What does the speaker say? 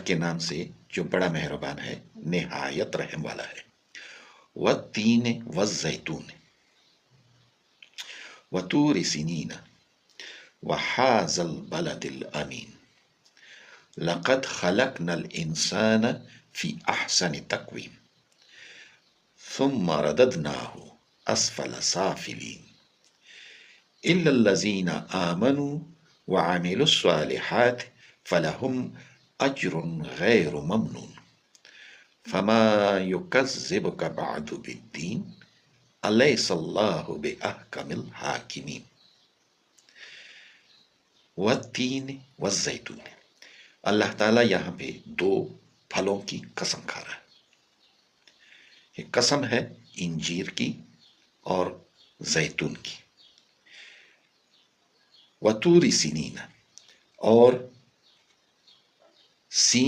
کے نام سے جو بڑا مہربان ہے، نہایت رحم والا ہے۔ والتین والزیتون وطور سینین وهذا البلد الامین لقد خلقنا الانسان فی احسن تقویم ثم رددناه اسفل سافلین الا الذین آمنوا وعملوا الصالحات فلهم اجر غیر ممنون فما یکذبک بعد بالدین الیس اللہ باحکم الحاکمین۔ والتین والزیتون، اللہ تعالیٰ یہاں پہ دو پھلوں کی قسم کھا رہا ہے۔ یہ قسم ہے انجیر کی اور زیتون کی۔ وطور سینین، اور سین